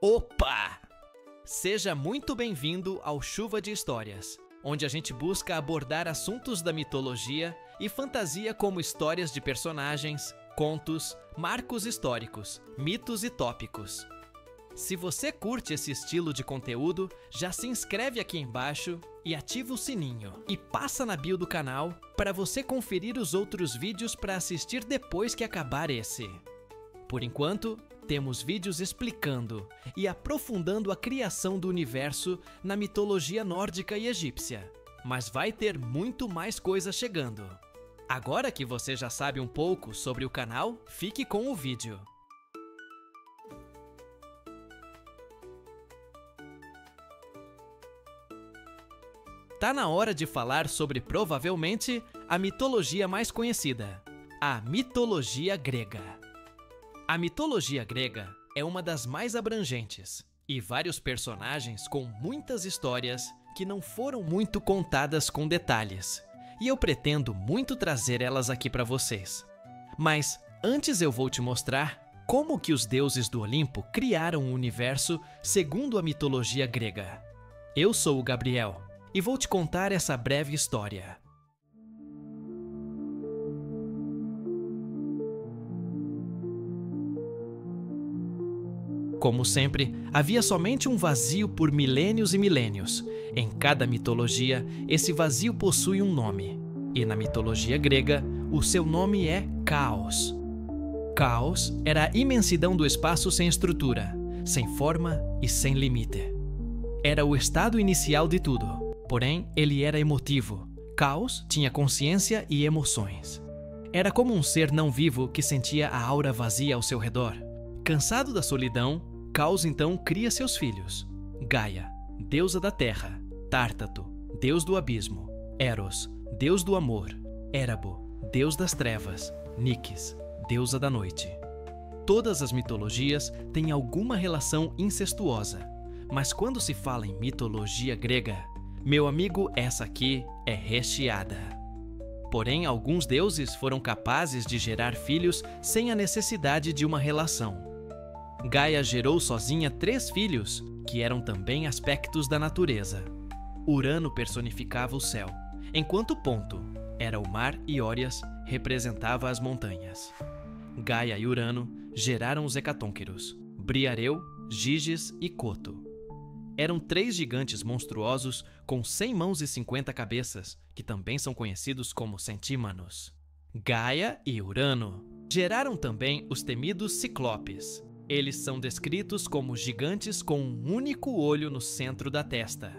Opa! Seja muito bem-vindo ao Chuva de Histórias, onde a gente busca abordar assuntos da mitologia e fantasia como histórias de personagens, contos, marcos históricos, mitos e tópicos. Se você curte esse estilo de conteúdo, já se inscreve aqui embaixo e ativa o sininho. E passa na bio do canal para você conferir os outros vídeos para assistir depois que acabar esse. Por enquanto, temos vídeos explicando e aprofundando a criação do universo na mitologia nórdica e egípcia. Mas vai ter muito mais coisa chegando. Agora que você já sabe um pouco sobre o canal, fique com o vídeo. Tá na hora de falar sobre provavelmente a mitologia mais conhecida, a mitologia grega. A mitologia grega é uma das mais abrangentes e vários personagens com muitas histórias que não foram muito contadas com detalhes, e eu pretendo muito trazer elas aqui para vocês. Mas antes eu vou te mostrar como que os deuses do Olimpo criaram o universo segundo a mitologia grega. Eu sou o Gabriel e vou te contar essa breve história. Como sempre, havia somente um vazio por milênios e milênios. Em cada mitologia, esse vazio possui um nome. E na mitologia grega, o seu nome é Caos. Caos era a imensidão do espaço sem estrutura, sem forma e sem limite. Era o estado inicial de tudo, porém ele era emotivo. Caos tinha consciência e emoções. Era como um ser não vivo que sentia a aura vazia ao seu redor. Cansado da solidão, Caos então cria seus filhos: Gaia, deusa da terra; Tártato, deus do abismo; Eros, deus do amor; Érabo, deus das trevas; Níquis, deusa da noite. Todas as mitologias têm alguma relação incestuosa, mas quando se fala em mitologia grega, meu amigo, essa aqui é recheada. Porém, alguns deuses foram capazes de gerar filhos sem a necessidade de uma relação. Gaia gerou sozinha 3 filhos, que eram também aspectos da natureza. Urano personificava o céu, enquanto Ponto era o mar e Órias representava as montanhas. Gaia e Urano geraram os hecatônquiros, Briareu, Giges e Coto. Eram 3 gigantes monstruosos com 100 mãos e 50 cabeças, que também são conhecidos como centímanos. Gaia e Urano geraram também os temidos ciclopes. Eles são descritos como gigantes com um único olho no centro da testa.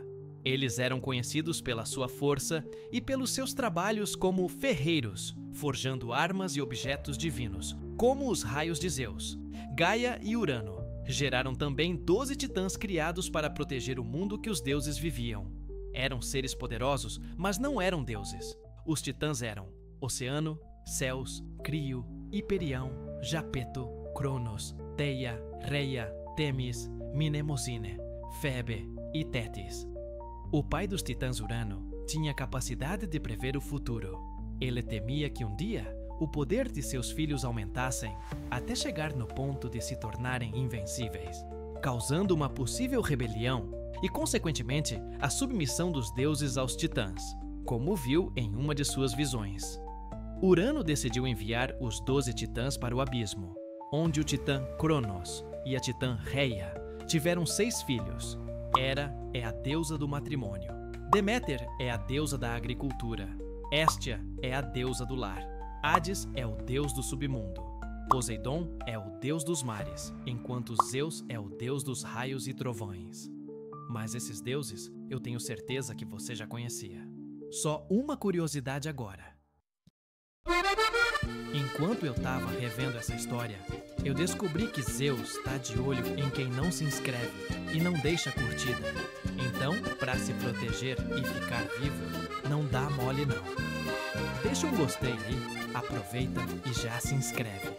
Eles eram conhecidos pela sua força e pelos seus trabalhos como ferreiros, forjando armas e objetos divinos, como os raios de Zeus. Gaia e Urano geraram também 12 titãs criados para proteger o mundo que os deuses viviam. Eram seres poderosos, mas não eram deuses. Os titãs eram Oceano, Céus, Crio, Hiperião, Japeto, Cronos, Teia, Reia, Temis, Mnemosine, Febe e Tétis. O pai dos titãs, Urano, tinha a capacidade de prever o futuro. Ele temia que um dia o poder de seus filhos aumentassem até chegar no ponto de se tornarem invencíveis, causando uma possível rebelião e, consequentemente, a submissão dos deuses aos titãs, como viu em uma de suas visões. Urano decidiu enviar os 12 titãs para o abismo, onde o titã Cronos e a titã Reia tiveram 6 filhos. Hera é a deusa do matrimônio. Deméter é a deusa da agricultura. Héstia é a deusa do lar. Hades é o deus do submundo. Poseidon é o deus dos mares, enquanto Zeus é o deus dos raios e trovões. Mas esses deuses eu tenho certeza que você já conhecia. Só uma curiosidade agora. Enquanto eu tava revendo essa história, eu descobri que Zeus tá de olho em quem não se inscreve e não deixa curtida. Então, para se proteger e ficar vivo, não dá mole não. Deixa um gostei aí, aproveita e já se inscreve.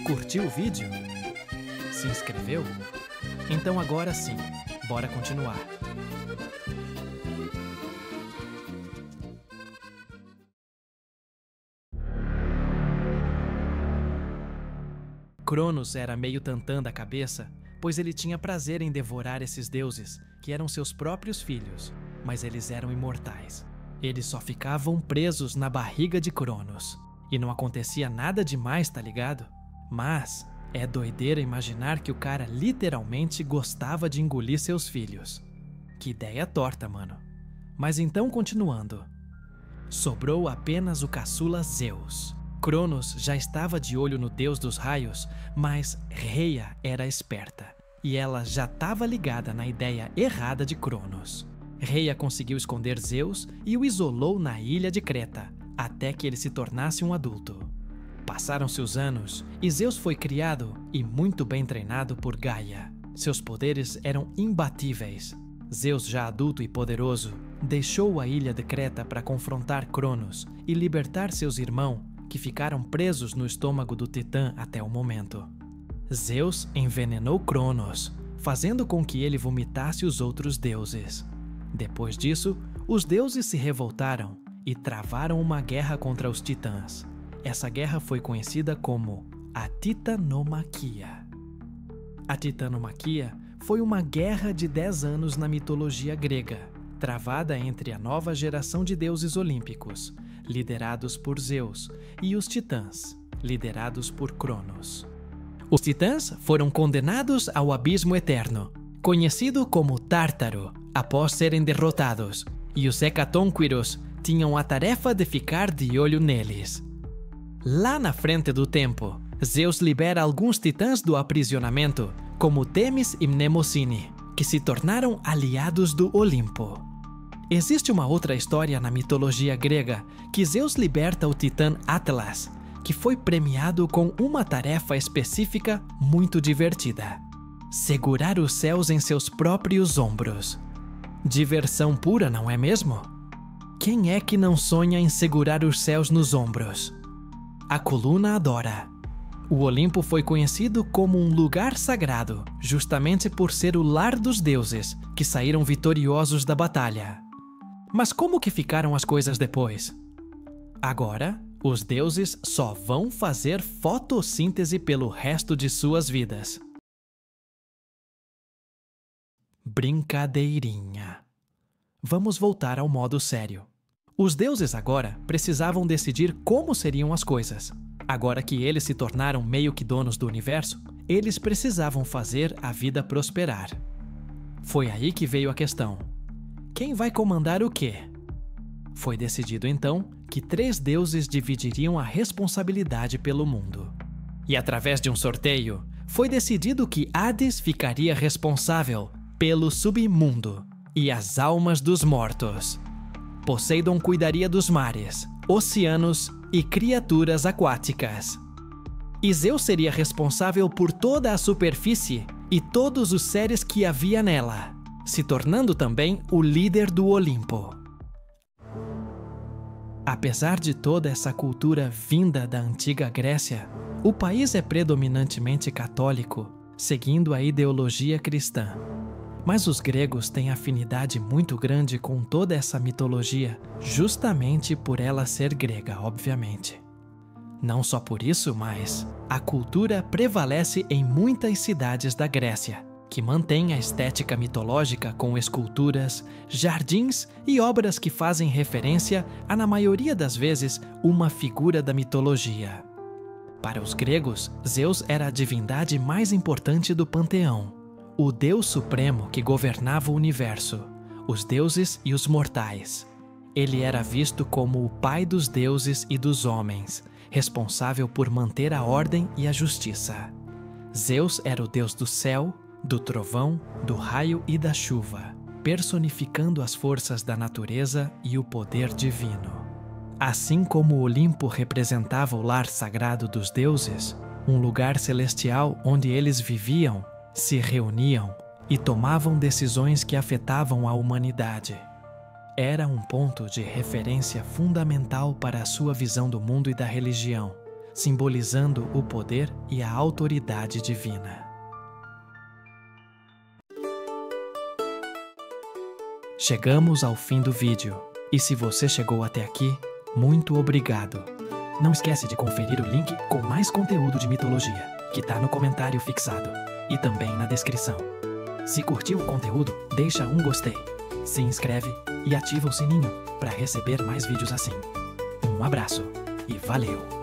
Curtiu o vídeo? Se inscreveu? Então agora sim, bora continuar. Cronos era meio tantã da cabeça, pois ele tinha prazer em devorar esses deuses, que eram seus próprios filhos, mas eles eram imortais. Eles só ficavam presos na barriga de Cronos. E não acontecia nada demais, tá ligado? Mas é doideira imaginar que o cara literalmente gostava de engolir seus filhos. Que ideia torta, mano. Mas então, continuando. Sobrou apenas o caçula Zeus. Cronos já estava de olho no deus dos raios, mas Rhea era esperta. E ela já estava ligada na ideia errada de Cronos. Rhea conseguiu esconder Zeus e o isolou na ilha de Creta, até que ele se tornasse um adulto. Passaram-se os anos e Zeus foi criado e muito bem treinado por Gaia. Seus poderes eram imbatíveis. Zeus, já adulto e poderoso, deixou a ilha de Creta para confrontar Cronos e libertar seus irmãos, que ficaram presos no estômago do Titã até o momento. Zeus envenenou Cronos, fazendo com que ele vomitasse os outros deuses. Depois disso, os deuses se revoltaram e travaram uma guerra contra os titãs. Essa guerra foi conhecida como a Titanomaquia. A Titanomaquia foi uma guerra de 10 anos na mitologia grega, travada entre a nova geração de deuses olímpicos, liderados por Zeus, e os titãs, liderados por Cronos. Os titãs foram condenados ao abismo eterno, conhecido como Tártaro, após serem derrotados, e os hecatônquiros tinham a tarefa de ficar de olho neles. Lá na frente do tempo, Zeus libera alguns titãs do aprisionamento, como Temis e Mnemocine, que se tornaram aliados do Olimpo. Existe uma outra história na mitologia grega que Zeus liberta o titã Atlas, que foi premiado com uma tarefa específica muito divertida: segurar os céus em seus próprios ombros. Diversão pura, não é mesmo? Quem é que não sonha em segurar os céus nos ombros? A coluna adora. O Olimpo foi conhecido como um lugar sagrado, justamente por ser o lar dos deuses, que saíram vitoriosos da batalha. Mas como que ficaram as coisas depois? Agora, os deuses só vão fazer fotossíntese pelo resto de suas vidas. Brincadeirinha. Vamos voltar ao modo sério. Os deuses agora precisavam decidir como seriam as coisas. Agora que eles se tornaram meio que donos do universo, eles precisavam fazer a vida prosperar. Foi aí que veio a questão: quem vai comandar o quê? Foi decidido então que 3 deuses dividiriam a responsabilidade pelo mundo. E através de um sorteio, foi decidido que Hades ficaria responsável pelo submundo e as almas dos mortos. Poseidon cuidaria dos mares, oceanos e criaturas aquáticas. E Zeus seria responsável por toda a superfície e todos os seres que havia nela, se tornando também o líder do Olimpo. Apesar de toda essa cultura vinda da antiga Grécia, o país é predominantemente católico, seguindo a ideologia cristã. Mas os gregos têm afinidade muito grande com toda essa mitologia, justamente por ela ser grega, obviamente. Não só por isso, mas a cultura prevalece em muitas cidades da Grécia, que mantém a estética mitológica com esculturas, jardins e obras que fazem referência a, na maioria das vezes, uma figura da mitologia. Para os gregos, Zeus era a divindade mais importante do panteão, o Deus Supremo que governava o universo, os deuses e os mortais. Ele era visto como o pai dos deuses e dos homens, responsável por manter a ordem e a justiça. Zeus era o deus do céu, do trovão, do raio e da chuva, personificando as forças da natureza e o poder divino. Assim como o Olimpo representava o lar sagrado dos deuses, um lugar celestial onde eles viviam, se reuniam e tomavam decisões que afetavam a humanidade. Era um ponto de referência fundamental para a sua visão do mundo e da religião, simbolizando o poder e a autoridade divina. Chegamos ao fim do vídeo, e se você chegou até aqui, muito obrigado! Não esquece de conferir o link com mais conteúdo de mitologia, que está no comentário fixado. e também na descrição. Se curtiu o conteúdo, deixa um gostei, se inscreve e ativa o sininho para receber mais vídeos assim. Um abraço e valeu!